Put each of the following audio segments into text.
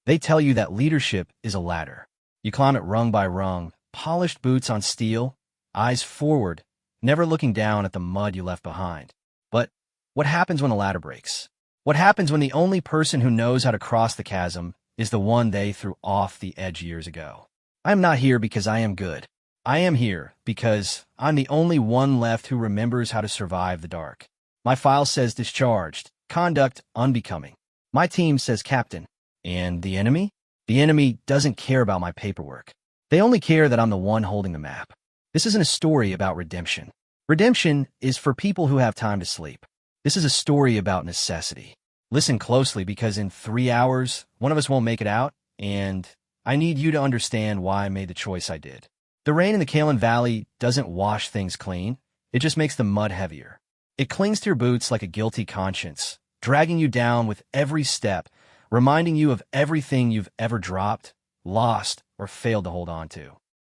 They tell you that leadership is a ladder. You climb it rung by rung, polished boots on steel, eyes forward, never looking down at the mud you left behind. But what happens when the ladder breaks? What happens when the only person who knows how to cross the chasm is the one they threw off the edge years ago? I am not here because I am good. I am here because I'm the only one left who remembers how to survive the dark. My file says discharged, conduct unbecoming. My team says captain. And the enemy? The enemy doesn't care about my paperwork. They only care that I'm the one holding the map. This isn't a story about redemption. Redemption is for people who have time to sleep. This is a story about necessity. Listen closely because in 3 hours, one of us won't make it out, and I need you to understand why I made the choice I did. The rain in the Kalen Valley doesn't wash things clean. It just makes the mud heavier. It clings to your boots like a guilty conscience, dragging you down with every step, reminding you of everything you've ever dropped, lost, or failed to hold on to.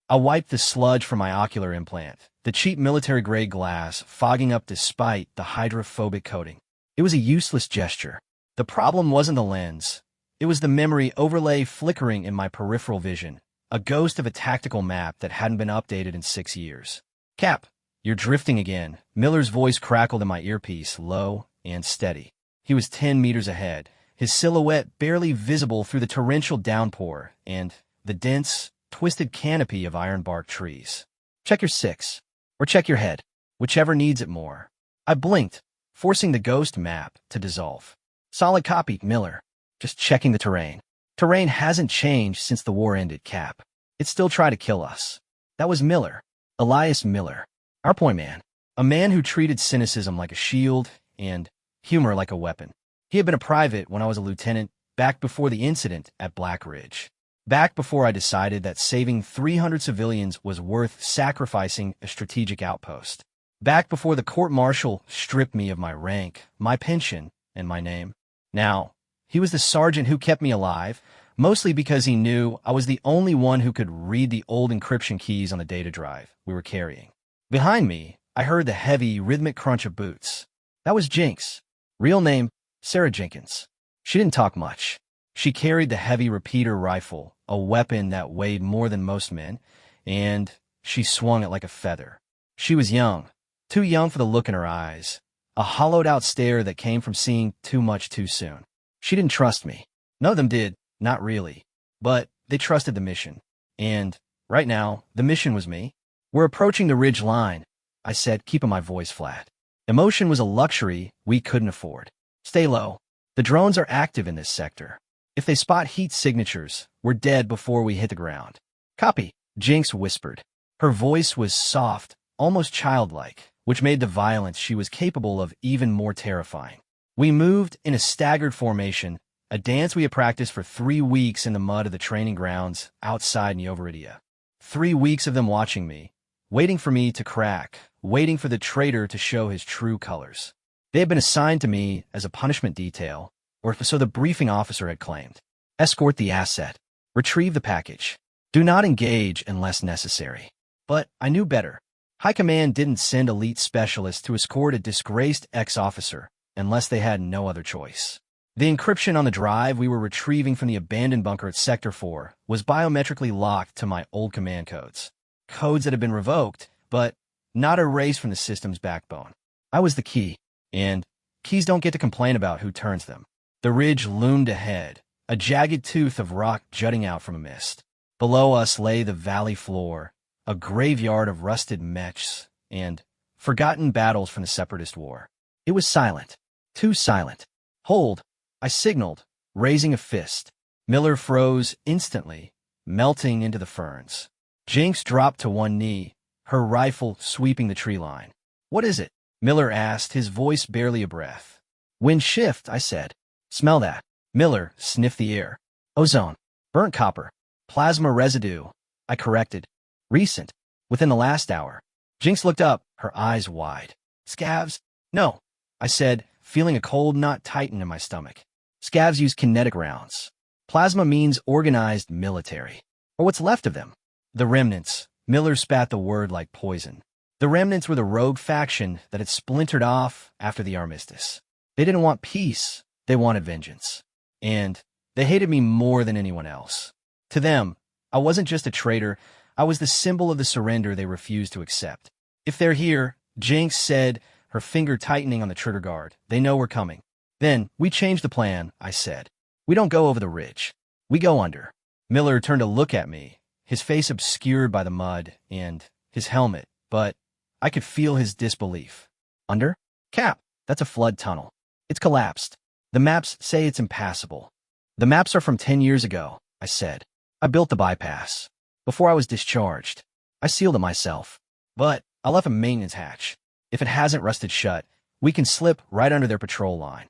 I wiped the sludge from my ocular implant, the cheap military-grade glass fogging up despite the hydrophobic coating. It was a useless gesture. The problem wasn't the lens. It was the memory overlay flickering in my peripheral vision, a ghost of a tactical map that hadn't been updated in 6 years. Cap, you're drifting again. Miller's voice crackled in my earpiece, low and steady. He was 10 meters ahead, his silhouette barely visible through the torrential downpour and the dense, twisted canopy of iron-bark trees. Check your 6, or check your head, whichever needs it more. I blinked, forcing the ghost map to dissolve. Solid copy, Miller. Just checking the terrain. Terrain hasn't changed since the war ended, Cap. It still tried to kill us. That was Miller. Elias Miller. Our point man. A man who treated cynicism like a shield and humor like a weapon. He had been a private when I was a lieutenant, back before the incident at Black Ridge. Back before I decided that saving 300 civilians was worth sacrificing a strategic outpost. Back before the court-martial stripped me of my rank, my pension, and my name. Now, he was the sergeant who kept me alive, mostly because he knew I was the only one who could read the old encryption keys on the data drive we were carrying. Behind me, I heard the heavy, rhythmic crunch of boots. That was Jinx. Real name, Sarah Jenkins. She didn't talk much. She carried the heavy repeater rifle, a weapon that weighed more than most men, and she swung it like a feather. She was young, too young for the look in her eyes, a hollowed-out stare that came from seeing too much too soon. She didn't trust me. None of them did, not really. But they trusted the mission. And, right now, the mission was me. We're approaching the ridge line, I said, keeping my voice flat. Emotion was a luxury we couldn't afford. Stay low. The drones are active in this sector. If they spot heat signatures, we're dead before we hit the ground. Copy, Jinx whispered. Her voice was soft, almost childlike, which made the violence she was capable of even more terrifying. We moved in a staggered formation, a dance we had practiced for 3 weeks in the mud of the training grounds outside Nyovaridia. 3 weeks of them watching me, waiting for me to crack, waiting for the traitor to show his true colors. They had been assigned to me as a punishment detail, or so the briefing officer had claimed. Escort the asset. Retrieve the package. Do not engage unless necessary. But I knew better. High Command didn't send elite specialists to escort a disgraced ex-officer unless they had no other choice. The encryption on the drive we were retrieving from the abandoned bunker at Sector 4 was biometrically locked to my old command codes. Codes that had been revoked, but not erased from the system's backbone. I was the key, and keys don't get to complain about who turns them. The ridge loomed ahead, a jagged tooth of rock jutting out from a mist. Below us lay the valley floor, a graveyard of rusted mechs and forgotten battles from the Separatist War. It was silent, too silent. Hold, I signaled, raising a fist. Miller froze instantly, melting into the ferns. Jinx dropped to one knee, her rifle sweeping the tree line. What is it? Miller asked, his voice barely a breath. Wind shift, I said. Smell that. Miller sniffed the air. Ozone. Burnt copper. Plasma residue. I corrected. Recent. Within the last hour. Jinx looked up, her eyes wide. Scavs? No, I said, feeling a cold knot tighten in my stomach. Scavs use kinetic rounds. Plasma means organized military. Or what's left of them. The remnants. Miller spat the word like poison. The remnants were the rogue faction that had splintered off after the armistice. They didn't want peace. They wanted vengeance. And They hated me more than anyone else. To them, I wasn't just a traitor, I was the symbol of the surrender they refused to accept. If they're here, Jinx said, her finger tightening on the trigger guard, they know we're coming. Then, we changed the plan, I said. We don't go over the ridge. We go under. Miller turned to look at me, his face obscured by the mud and his helmet, but I could feel his disbelief. Under? Cap, that's a flood tunnel. It's collapsed. The maps say it's impassable. The maps are from 10 years ago, I said. I built the bypass. Before I was discharged, I sealed it myself. But I left a maintenance hatch. If it hasn't rusted shut, we can slip right under their patrol line.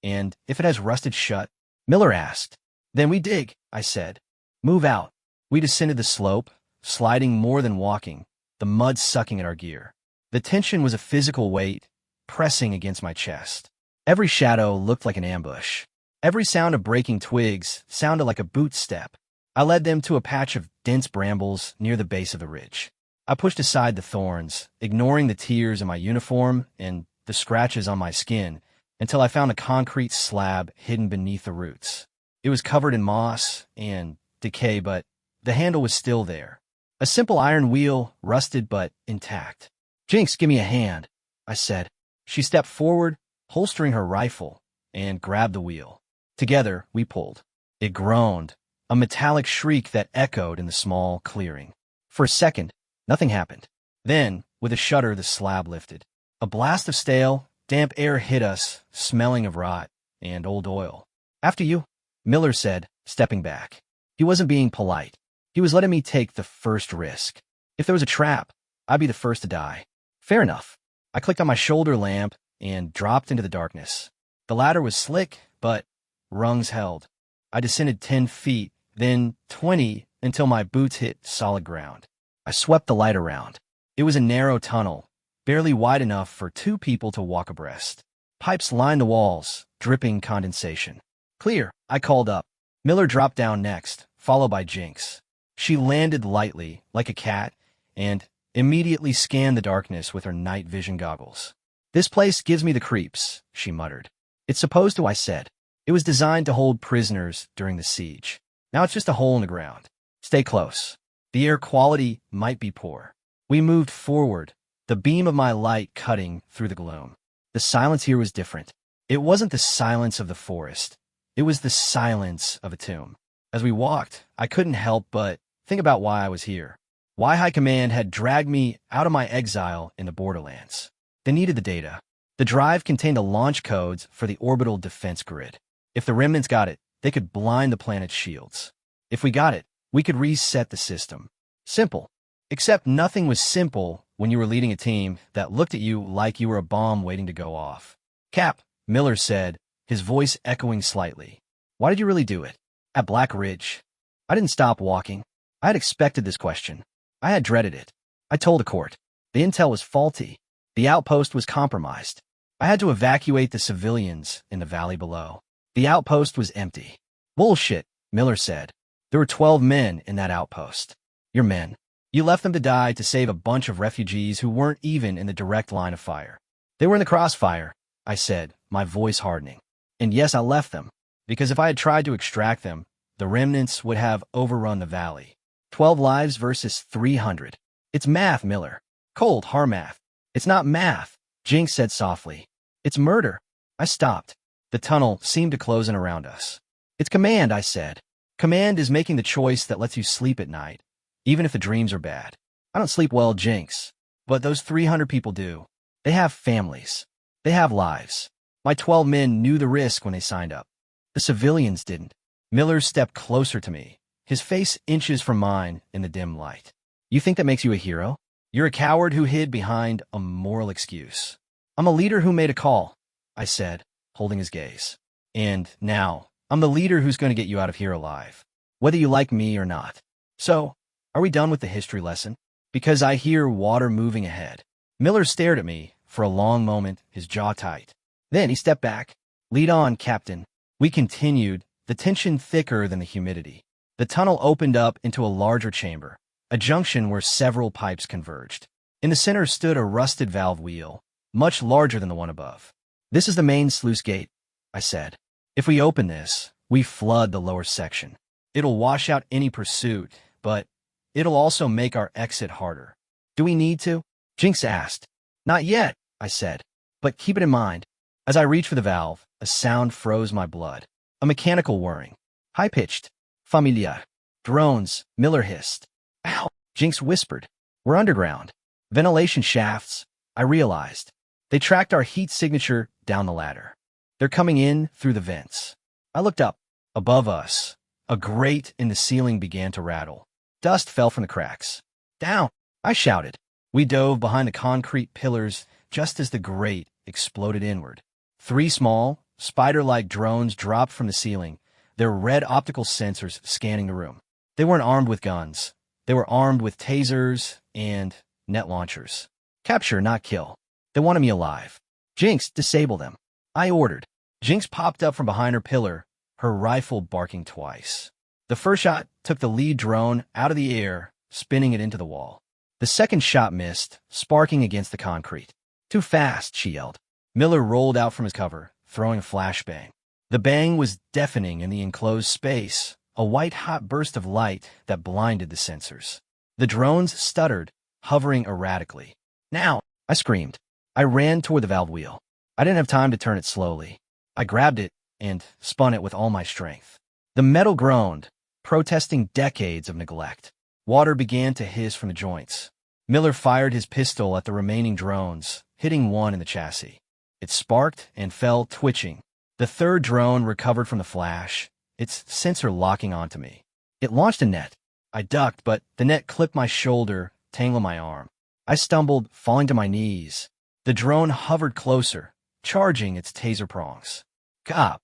And if it has rusted shut, Miller asked. Then we dig, I said. Move out. We descended the slope, sliding more than walking, the mud sucking at our gear. The tension was a physical weight, pressing against my chest. Every shadow looked like an ambush. Every sound of breaking twigs sounded like a boot step. I led them to a patch of dense brambles near the base of the ridge. I pushed aside the thorns, ignoring the tears in my uniform and the scratches on my skin, until I found a concrete slab hidden beneath the roots. It was covered in moss and decay, but the handle was still there. A simple iron wheel, rusted but intact. Jinx, give me a hand, I said. She stepped forward, holstering her rifle, and grabbed the wheel. Together, we pulled. It groaned, a metallic shriek that echoed in the small clearing. For a second, nothing happened. Then, with a shudder, the slab lifted. A blast of stale, damp air hit us, smelling of rot and old oil. After you, Miller said, stepping back. He wasn't being polite. He was letting me take the first risk. If there was a trap, I'd be the first to die. Fair enough. I clicked on my shoulder lamp and dropped into the darkness. The ladder was slick, but rungs held. I descended 10 feet, then 20, until my boots hit solid ground. I swept the light around. It was a narrow tunnel, barely wide enough for 2 people to walk abreast. Pipes lined the walls, dripping condensation. Clear, I called up. Miller dropped down next, followed by Jinx. She landed lightly, like a cat, and immediately scanned the darkness with her night vision goggles. This place gives me the creeps, she muttered. It's supposed to, I said. It was designed to hold prisoners during the siege. Now it's just a hole in the ground. Stay close. The air quality might be poor. We moved forward, the beam of my light cutting through the gloom. The silence here was different. It wasn't the silence of the forest. It was the silence of a tomb. As we walked, I couldn't help but think about why I was here. Why High Command had dragged me out of my exile in the borderlands. They needed the data. The drive contained the launch codes for the orbital defense grid. If the remnants got it, they could blind the planet's shields. If we got it, we could reset the system. Simple. Except nothing was simple when you were leading a team that looked at you like you were a bomb waiting to go off. Cap, Miller said, his voice echoing slightly. Why did you really do it? At Black Ridge. I didn't stop walking. I had expected this question. I had dreaded it. I told the court. The intel was faulty. The outpost was compromised. I had to evacuate the civilians in the valley below. The outpost was empty. Bullshit, Miller said. There were 12 men in that outpost. Your men. You left them to die to save a bunch of refugees who weren't even in the direct line of fire. They were in the crossfire, I said, my voice hardening. And yes, I left them, because if I had tried to extract them, the remnants would have overrun the valley. 12 lives versus 300. It's math, Miller. Cold, hard math. It's not math, Jinx said softly. It's murder. I stopped. The tunnel seemed to close in around us. It's command, I said. Command is making the choice that lets you sleep at night, even if the dreams are bad. I don't sleep well, Jinx, but those 300 people do. They have families. They have lives. My 12 men knew the risk when they signed up. The civilians didn't. Miller stepped closer to me, his face inches from mine in the dim light. You think that makes you a hero? You're a coward who hid behind a moral excuse. I'm a leader who made a call, I said, holding his gaze. And now, I'm the leader who's going to get you out of here alive, whether you like me or not. So, are we done with the history lesson? Because I hear water moving ahead. Miller stared at me for a long moment, his jaw tight. Then he stepped back. Lead on, Captain. We continued, the tension thicker than the humidity. The tunnel opened up into a larger chamber, a junction where several pipes converged. In the center stood a rusted valve wheel, much larger than the one above. This is the main sluice gate, I said. If we open this, We flood the lower section. It'll wash out any pursuit, but it'll also make our exit harder. Do we need to? Jinx asked. Not yet, I said. But keep it in mind. As I reached for the valve, a sound froze my blood. A mechanical whirring. High-pitched. Familiar. Drones, Miller hissed. Ow, Jinx whispered. We're underground. Ventilation shafts, I realized. They tracked our heat signature down the ladder. They're coming in through the vents. I looked up. Above us, a grate in the ceiling began to rattle. Dust fell from the cracks. Down, I shouted. We dove behind the concrete pillars just as the grate exploded inward. 3 small, spider-like drones dropped from the ceiling, their red optical sensors scanning the room. They weren't armed with guns. They were armed with tasers and net launchers. Capture, not kill. They wanted me alive. Jinx, disable them. I ordered. Jinx popped up from behind her pillar, her rifle barking twice. The first shot took the lead drone out of the air, spinning it into the wall. The second shot missed, sparking against the concrete. Too fast, she yelled. Miller rolled out from his cover, throwing a flashbang. The bang was deafening in the enclosed space, a white-hot burst of light that blinded the sensors. The drones stuttered, hovering erratically. Now, I screamed. I ran toward the valve wheel. I didn't have time to turn it slowly. I grabbed it and spun it with all my strength. The metal groaned, protesting decades of neglect. Water began to hiss from the joints. Miller fired his pistol at the remaining drones, hitting one in the chassis. It sparked and fell, twitching. The third drone recovered from the flash, its sensor locking onto me. It launched a net. I ducked, but the net clipped my shoulder, tangling my arm. I stumbled, falling to my knees. The drone hovered closer, charging its taser prongs. Cop!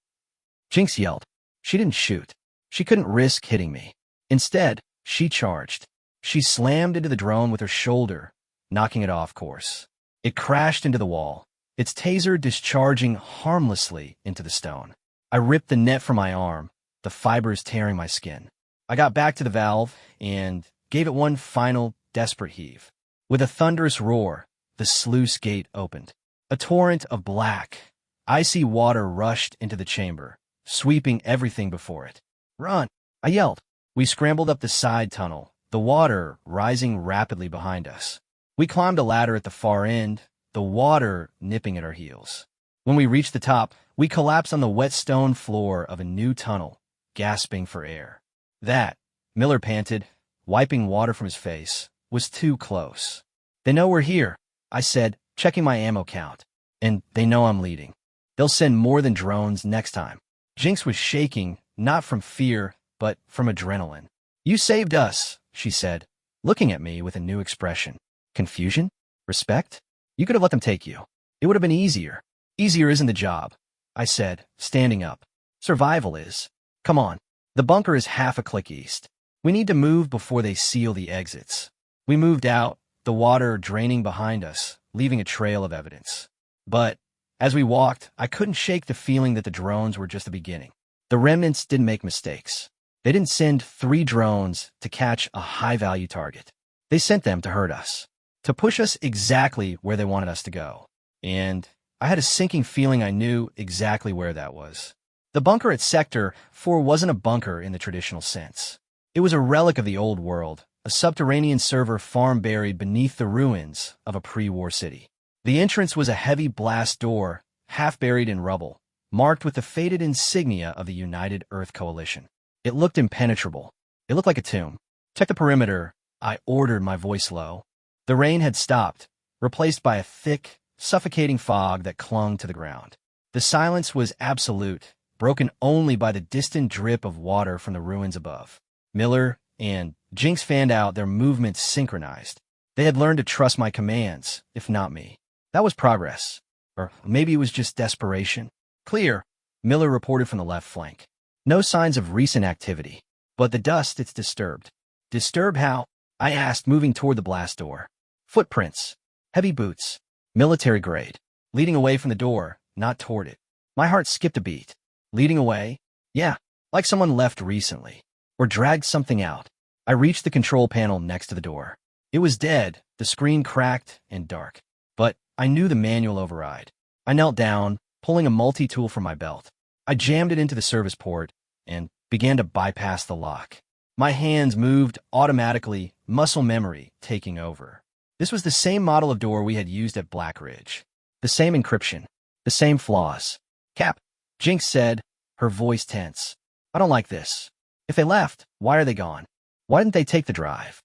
Jinx yelled. She didn't shoot. She couldn't risk hitting me. Instead, she charged. She slammed into the drone with her shoulder, knocking it off course. It crashed into the wall, its taser discharging harmlessly into the stone. I ripped the net from my arm, the fibers tearing my skin. I got back to the valve and gave it one final, desperate heave. With a thunderous roar, the sluice gate opened. A torrent of black, icy water rushed into the chamber, sweeping everything before it. Run! I yelled. We scrambled up the side tunnel, the water rising rapidly behind us. We climbed a ladder at the far end, the water nipping at our heels. When we reached the top, we collapsed on the wet stone floor of a new tunnel, gasping for air. That, Miller panted, wiping water from his face, was too close. They know we're here, I said, checking my ammo count. And they know I'm leading. They'll send more than drones next time. Jinx was shaking, not from fear, but from adrenaline. You saved us, she said, looking at me with a new expression. Confusion? Respect? You could have let them take you. It would have been easier. Easier isn't the job, I said, standing up. Survival is. Come on. The bunker is half a click east. We need to move before they seal the exits. We moved out, the water draining behind us, leaving a trail of evidence. But as we walked, I couldn't shake the feeling that the drones were just the beginning. The remnants didn't make mistakes. They didn't send 3 drones to catch a high-value target. They sent them to hurt us, to push us exactly where they wanted us to go. And I had a sinking feeling I knew exactly where that was. The bunker at Sector 4 wasn't a bunker in the traditional sense. It was a relic of the old world, a subterranean server farm buried beneath the ruins of a pre-war city. The entrance was a heavy blast door, half buried in rubble, marked with the faded insignia of the United Earth Coalition. It looked impenetrable. It looked like a tomb. Check the perimeter, I ordered, my voice low. The rain had stopped, replaced by a thick, suffocating fog that clung to the ground. The silence was absolute, broken only by the distant drip of water from the ruins above. Miller and Jinx fanned out, their movements synchronized. They had learned to trust my commands, if not me. That was progress. Or maybe it was just desperation. Clear, Miller reported from the left flank. No signs of recent activity. But the dust, it's disturbed. Disturbed how? I asked, moving toward the blast door. Footprints. Heavy boots. Military grade. Leading away from the door, not toward it. My heart skipped a beat. Leading away? Yeah, like someone left recently. Or dragged something out. I reached the control panel next to the door. It was dead, the screen cracked and dark. But I knew the manual override. I knelt down, pulling a multi-tool from my belt. I jammed it into the service port, and began to bypass the lock. My hands moved automatically, muscle memory taking over. This was the same model of door we had used at Black Ridge. The same encryption. The same flaws. Cap, Jinx said, her voice tense. I don't like this. If they left, why are they gone? Why didn't they take the drive?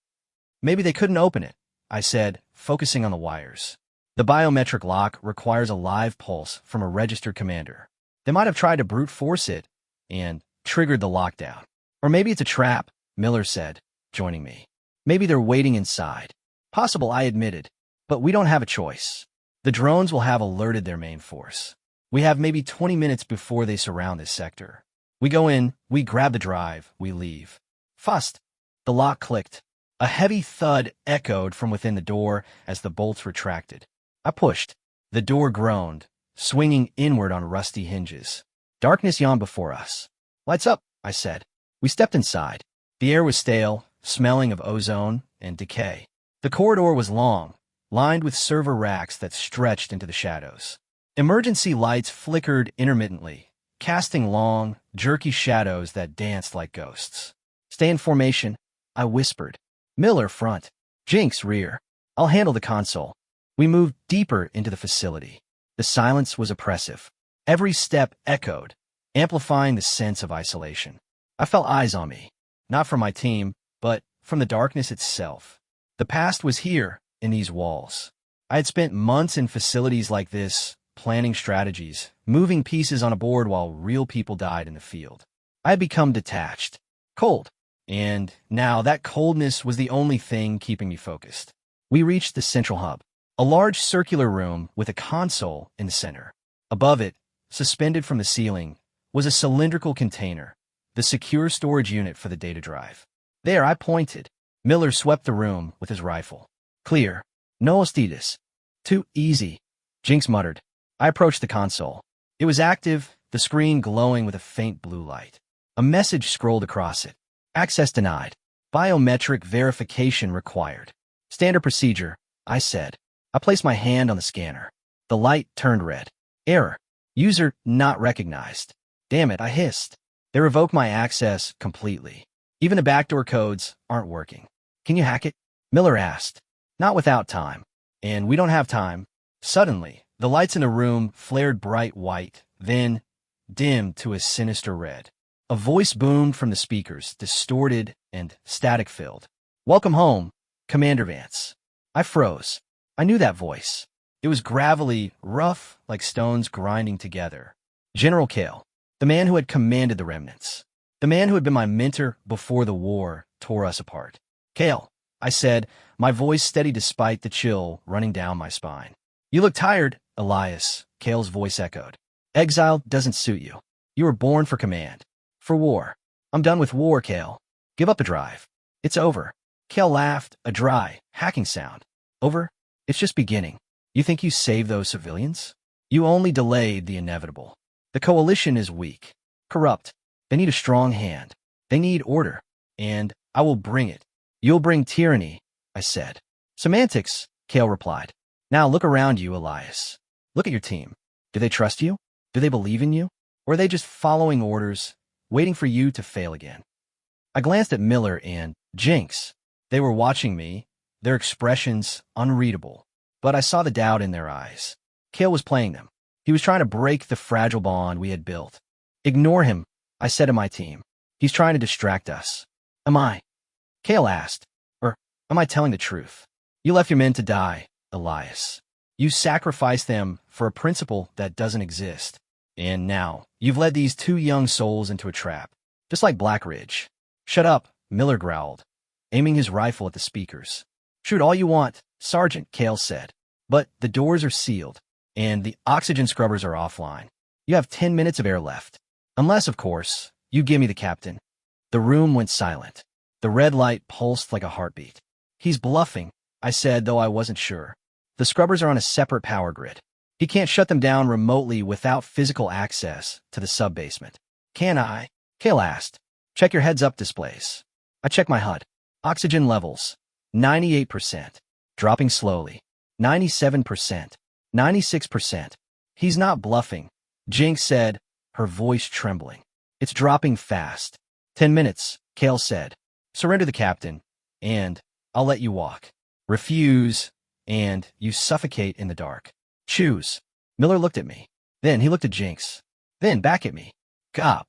Maybe they couldn't open it, I said, focusing on the wires. The biometric lock requires a live pulse from a registered commander. They might have tried to brute force it and triggered the lockdown. Or maybe it's a trap, Miller said, joining me. Maybe they're waiting inside. Possible, I admitted. But we don't have a choice. The drones will have alerted their main force. We have maybe 20 minutes before they surround this sector. We go in, we grab the drive, we leave. Fust. The lock clicked. A heavy thud echoed from within the door as the bolts retracted. I pushed. The door groaned, swinging inward on rusty hinges. Darkness yawned before us. Lights up, I said. We stepped inside. The air was stale, smelling of ozone and decay. The corridor was long, lined with server racks that stretched into the shadows. Emergency lights flickered intermittently, casting long, jerky shadows that danced like ghosts. Stay in formation, I whispered. Miller, front. Jinx, rear. I'll handle the console. We moved deeper into the facility. The silence was oppressive. Every step echoed, amplifying the sense of isolation. I felt eyes on me, not from my team, but from the darkness itself. The past was here, in these walls. I had spent months in facilities like this, planning strategies, moving pieces on a board while real people died in the field. I had become detached, cold, and now that coldness was the only thing keeping me focused. We reached the central hub, a large circular room with a console in the center. Above it, suspended from the ceiling, was a cylindrical container, the secure storage unit for the data drive. There, I pointed. Miller swept the room with his rifle. Clear. No hostitas. Too easy, Jinx muttered. I approached the console. It was active, the screen glowing with a faint blue light. A message scrolled across it. Access denied. Biometric verification required. Standard procedure, I said. I placed my hand on the scanner. The light turned red. Error. User not recognized. Damn it, I hissed. They revoked my access completely. Even the backdoor codes aren't working. Can you hack it? Miller asked. Not without time. And we don't have time. Suddenly, the lights in the room flared bright white, then dimmed to a sinister red. A voice boomed from the speakers, distorted and static-filled. Welcome home, Commander Vance. I froze. I knew that voice. It was gravelly, rough, like stones grinding together. General Kale, the man who had commanded the remnants. The man who had been my mentor before the war tore us apart. Kale, I said, my voice steady despite the chill running down my spine. You look tired, Elias, Kale's voice echoed. Exile doesn't suit you. You were born for command. For war. I'm done with war, Kale. Give up the drive. It's over. Kale laughed, a dry, hacking sound. Over? It's just beginning. You think you saved those civilians? You only delayed the inevitable. The coalition is weak. Corrupt. They need a strong hand. They need order. And I will bring it. You'll bring tyranny, I said. Semantics, Kale replied. Now look around you, Elias. Look at your team. Do they trust you? Do they believe in you? Or are they just following orders, waiting for you to fail again? I glanced at Miller and Jinx. They were watching me, their expressions unreadable, but I saw the doubt in their eyes. Kale was playing them. He was trying to break the fragile bond we had built. Ignore him, I said to my team. He's trying to distract us. Am I? Kale asked. Or am I telling the truth? You left your men to die, Elias. You sacrificed them for a principle that doesn't exist. And now, you've led these two young souls into a trap, just like Black Ridge. Shut up, Miller growled, aiming his rifle at the speakers. Shoot all you want, Sergeant, Kale said. But the doors are sealed, and the oxygen scrubbers are offline. You have 10 minutes of air left. Unless, of course, you give me the captain. The room went silent. The red light pulsed like a heartbeat. He's bluffing, I said, though I wasn't sure. The scrubbers are on a separate power grid. He can't shut them down remotely without physical access to the sub-basement. Can I? Kale asked. Check your heads-up displays. I checked my HUD. Oxygen levels. 98%. Dropping slowly. 97%. 96%. He's not bluffing, Jinx said, her voice trembling. It's dropping fast. 10 minutes, Kale said. Surrender the captain, and I'll let you walk. Refuse, and you suffocate in the dark. Choose. Miller looked at me. Then he looked at Jinx. Then back at me. Gop.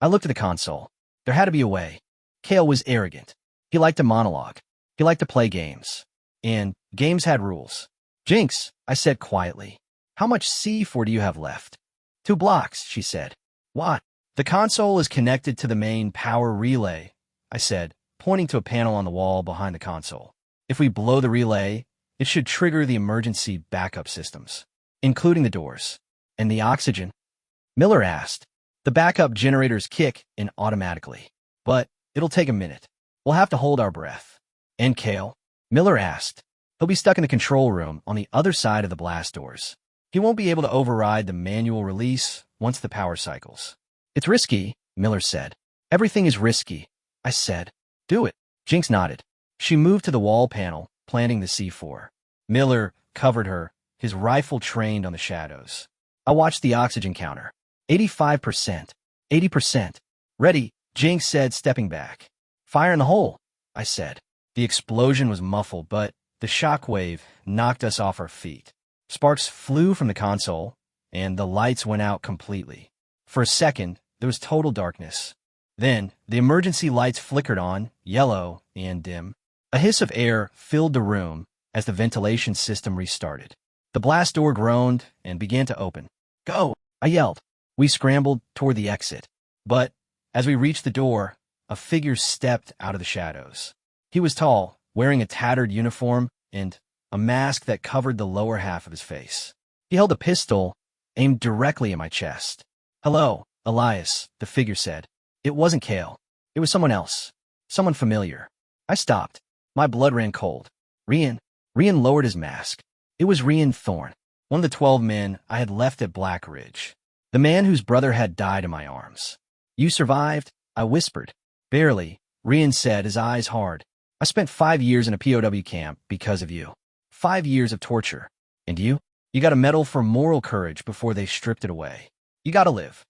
I looked at the console. There had to be a way. Kale was arrogant. He liked to monologue. He liked to play games. And games had rules. Jinx, I said quietly. How much C4 do you have left? 2 blocks, she said. What? The console is connected to the main power relay, I said, pointing to a panel on the wall behind the console. If we blow the relay, it should trigger the emergency backup systems, including the doors. And the oxygen? Miller asked. The backup generators kick in automatically. But it'll take a minute. We'll have to hold our breath. And Kale? Miller asked. He'll be stuck in the control room on the other side of the blast doors. He won't be able to override the manual release once the power cycles. It's risky, Miller said. Everything is risky, I said. Do it. Jinx nodded. She moved to the wall panel, planting the C4. Miller covered her, his rifle trained on the shadows. I watched the oxygen counter. 85%. 80%. Ready, Jinx said, stepping back. Fire in the hole, I said. The explosion was muffled, but the shockwave knocked us off our feet. Sparks flew from the console, and the lights went out completely. For a second, there was total darkness. Then, the emergency lights flickered on, yellow and dim. A hiss of air filled the room as the ventilation system restarted. The blast door groaned and began to open. Go, I yelled. We scrambled toward the exit. But, as we reached the door, a figure stepped out of the shadows. He was tall, wearing a tattered uniform and a mask that covered the lower half of his face. He held a pistol, aimed directly at my chest. Hello, Elias, the figure said. It wasn't Kale. It was someone else. Someone familiar. I stopped. My blood ran cold. Rian. Rian lowered his mask. It was Rian Thorne, one of the 12 men I had left at Black Ridge. The man whose brother had died in my arms. You survived? I whispered. Barely, Rian said, his eyes hard. I spent 5 years in a POW camp because of you. 5 years of torture. And you? You got a medal for moral courage before they stripped it away. You gotta live.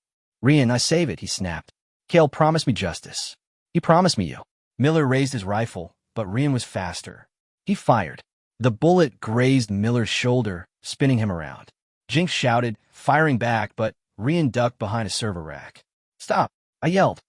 Rian, I save it, he snapped. Kale promised me justice. He promised me you. Miller raised his rifle, but Rian was faster. He fired. The bullet grazed Miller's shoulder, spinning him around. Jinx shouted, firing back, but Rian ducked behind a server rack. Stop, I yelled.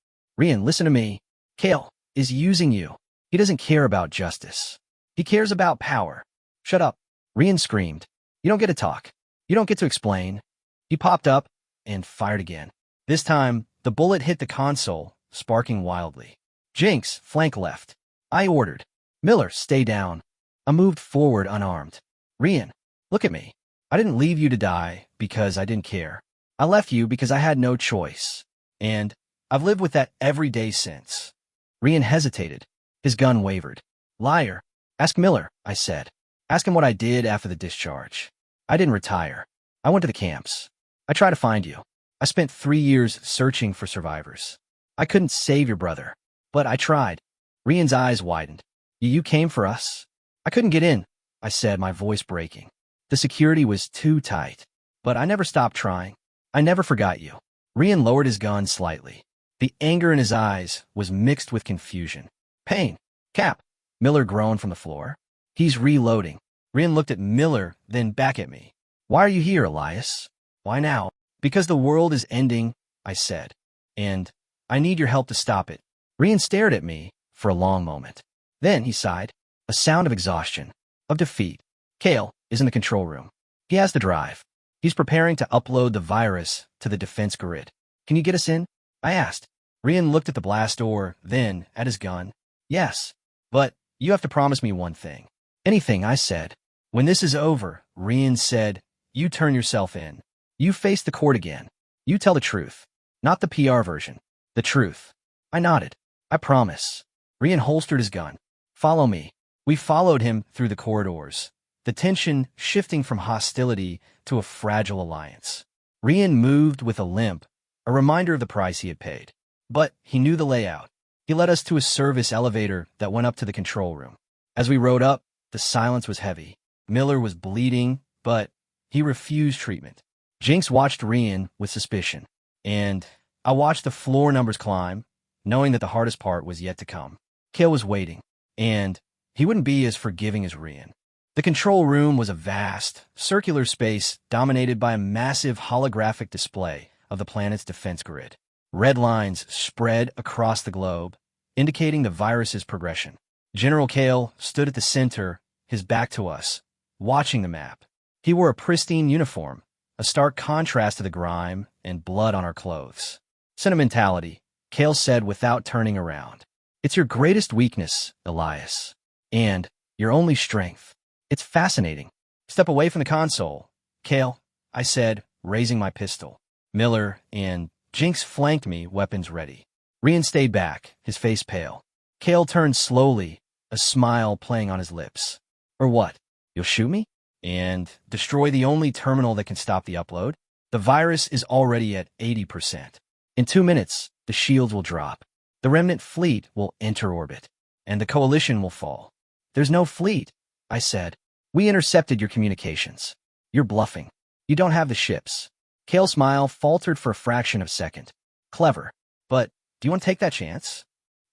Rian, listen to me. Kale is using you. He doesn't care about justice. He cares about power. Shut up. Rian screamed. You don't get to talk. You don't get to explain. He popped up and fired again. This time, the bullet hit the console, sparking wildly. Jinx, flank left. I ordered. Miller, stay down. I moved forward unarmed. Rian, look at me. I didn't leave you to die because I didn't care. I left you because I had no choice. And I've lived with that every day since. Rian hesitated. His gun wavered. Liar. Ask Miller, I said. Ask him what I did after the discharge. I didn't retire. I went to the camps. I tried to find you. I spent 3 years searching for survivors. I couldn't save your brother, but I tried. Rian's eyes widened. You came for us? I couldn't get in, I said, my voice breaking. The security was too tight, but I never stopped trying. I never forgot you. Rian lowered his gun slightly. The anger in his eyes was mixed with confusion. Pain. Cap. Miller groaned from the floor. He's reloading. Rian looked at Miller, then back at me. Why are you here, Elias? Why now? Because the world is ending, I said. And I need your help to stop it. Rian stared at me for a long moment. Then he sighed. A sound of exhaustion, of defeat. Kale is in the control room. He has the drive. He's preparing to upload the virus to the defense grid. Can you get us in? I asked. Rian looked at the blast door, then at his gun. Yes, but you have to promise me one thing. Anything, I said. When this is over, Rian said, you turn yourself in. You face the court again. You tell the truth. Not the PR version. The truth. I nodded. I promise. Rian holstered his gun. Follow me. We followed him through the corridors, the tension shifting from hostility to a fragile alliance. Rian moved with a limp, a reminder of the price he had paid. But he knew the layout. He led us to a service elevator that went up to the control room. As we rode up, the silence was heavy. Miller was bleeding, but he refused treatment. Jinx watched Rian with suspicion, and I watched the floor numbers climb, knowing that the hardest part was yet to come. Kale was waiting, and he wouldn't be as forgiving as Rian. The control room was a vast, circular space dominated by a massive holographic display of the planet's defense grid. Red lines spread across the globe, indicating the virus's progression. General Kale stood at the center, his back to us, watching the map. He wore a pristine uniform, a stark contrast to the grime and blood on our clothes. Sentimentality, Kale said without turning around. It's your greatest weakness, Elias. And your only strength. It's fascinating. Step away from the console. Kale, I said, raising my pistol. Miller and Jinx flanked me, weapons ready. Rian stayed back, his face pale. Kale turned slowly, a smile playing on his lips. Or what? You'll shoot me? And destroy the only terminal that can stop the upload? The virus is already at 80%. In 2 minutes, the shields will drop. The remnant fleet will enter orbit, and the coalition will fall. There's no fleet, I said. We intercepted your communications. You're bluffing. You don't have the ships. Kale's smile faltered for a fraction of a second. Clever. But do you want to take that chance?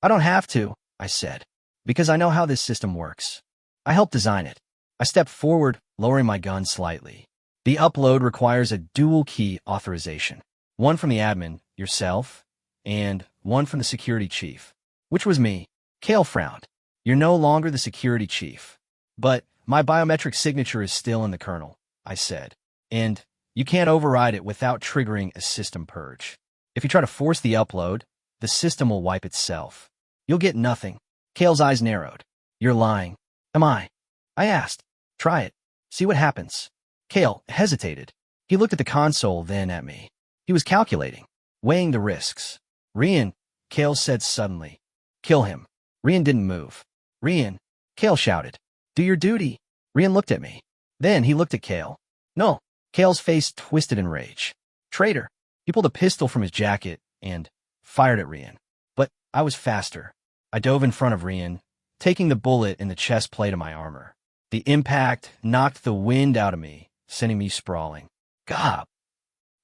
I don't have to, I said, because I know how this system works. I helped design it. I stepped forward, lowering my gun slightly. The upload requires a dual-key authorization. One from the admin, yourself, and one from the security chief, which was me. Kale frowned. You're no longer the security chief. But my biometric signature is still in the kernel, I said. And you can't override it without triggering a system purge. If you try to force the upload, the system will wipe itself. You'll get nothing. Kale's eyes narrowed. You're lying. Am I? I asked. Try it. See what happens. Kale hesitated. He looked at the console, then at me. He was calculating, weighing the risks. Rian, Kale said suddenly. Kill him. Rian didn't move. Rian, Kale shouted. Do your duty. Rian looked at me. Then he looked at Kale. No. Kale's face twisted in rage. Traitor. He pulled a pistol from his jacket and fired at Rian. But I was faster. I dove in front of Rian, taking the bullet in the chest plate of my armor. The impact knocked the wind out of me, sending me sprawling. God!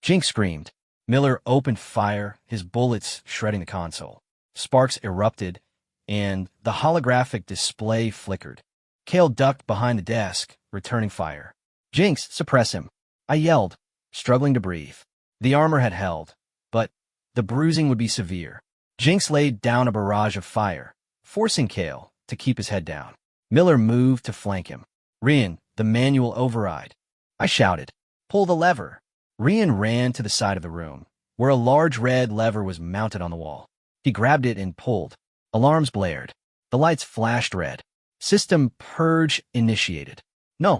Jinx screamed. Miller opened fire, his bullets shredding the console. Sparks erupted, and the holographic display flickered. Kale ducked behind the desk, returning fire. Jinx, suppress him. I yelled, struggling to breathe. The armor had held, but the bruising would be severe. Jinx laid down a barrage of fire, forcing Kale to keep his head down. Miller moved to flank him. Rian, the manual override. I shouted. Pull the lever. Rian ran to the side of the room, where a large red lever was mounted on the wall. He grabbed it and pulled. Alarms blared. The lights flashed red. System purge initiated. No.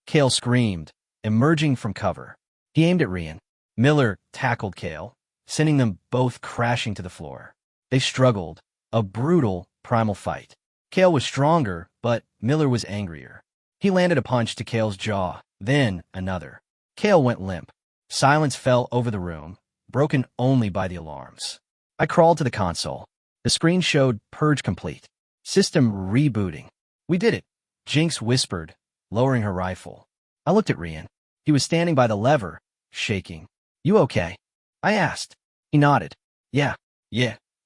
Kale screamed, emerging from cover. He aimed at Rian. Miller tackled Kale, sending them both crashing to the floor. They struggled, a brutal, primal fight. Kale was stronger, but Miller was angrier. He landed a punch to Kale's jaw, then another. Kale went limp. Silence fell over the room, broken only by the alarms. I crawled to the console. The screen showed purge complete. System rebooting. We did it, Jinx whispered, lowering her rifle. I looked at Rian. He was standing by the lever, shaking. You okay? I asked. He nodded. Yeah,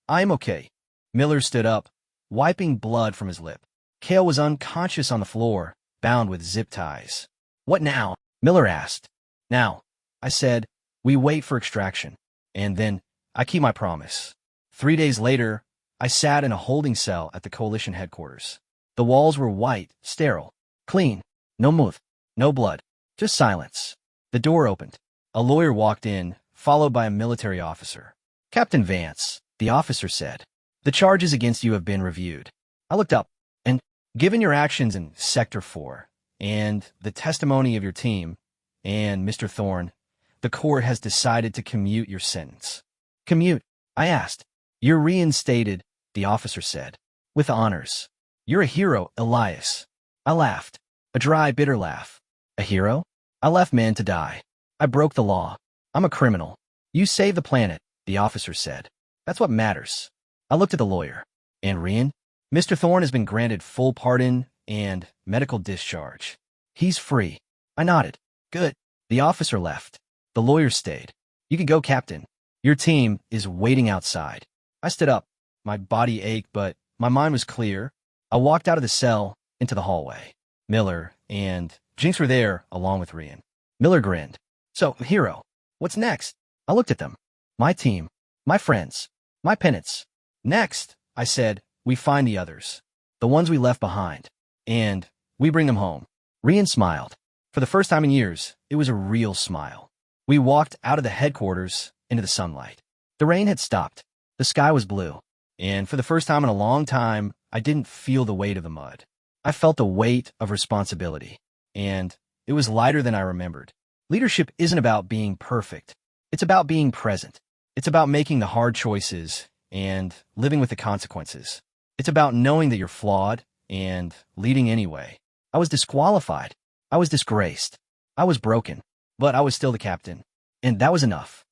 I'm okay. Miller stood up, wiping blood from his lip. Kale was unconscious on the floor, bound with zip ties. What now? Miller asked. Now, I said, we wait for extraction. And then, I keep my promise. 3 days later, I sat in a holding cell at the coalition headquarters. The walls were white, sterile, clean, no mooth, no blood, just silence. The door opened. A lawyer walked in, followed by a military officer. Captain Vance, the officer said, the charges against you have been reviewed. I looked up, and given your actions in Sector 4, and the testimony of your team, and Mr. Thorne, the court has decided to commute your sentence. Commute? I asked. You're reinstated, the officer said. With honors. You're a hero, Elias. I laughed. A dry, bitter laugh. A hero? I left men to die. I broke the law. I'm a criminal. You saved the planet, the officer said. That's what matters. I looked at the lawyer. And Rian? Mr. Thorne has been granted full pardon and medical discharge. He's free. I nodded. Good. The officer left. The lawyer stayed. You can go, Captain. Your team is waiting outside. I stood up. My body ached, but my mind was clear. I walked out of the cell into the hallway. Miller and Jinx were there, along with Rian. Miller grinned. So, Hero, what's next? I looked at them. My team, my friends, my pennants. Next, I said, we find the others. The ones we left behind. And we bring them home. Rian smiled. For the first time in years, it was a real smile. We walked out of the headquarters into the sunlight. The rain had stopped. The sky was blue. And for the first time in a long time, I didn't feel the weight of the mud. I felt the weight of responsibility. And it was lighter than I remembered. Leadership isn't about being perfect. It's about being present. It's about making the hard choices and living with the consequences. It's about knowing that you're flawed and leading anyway. I was disqualified. I was disgraced. I was broken. But I was still the captain. And that was enough.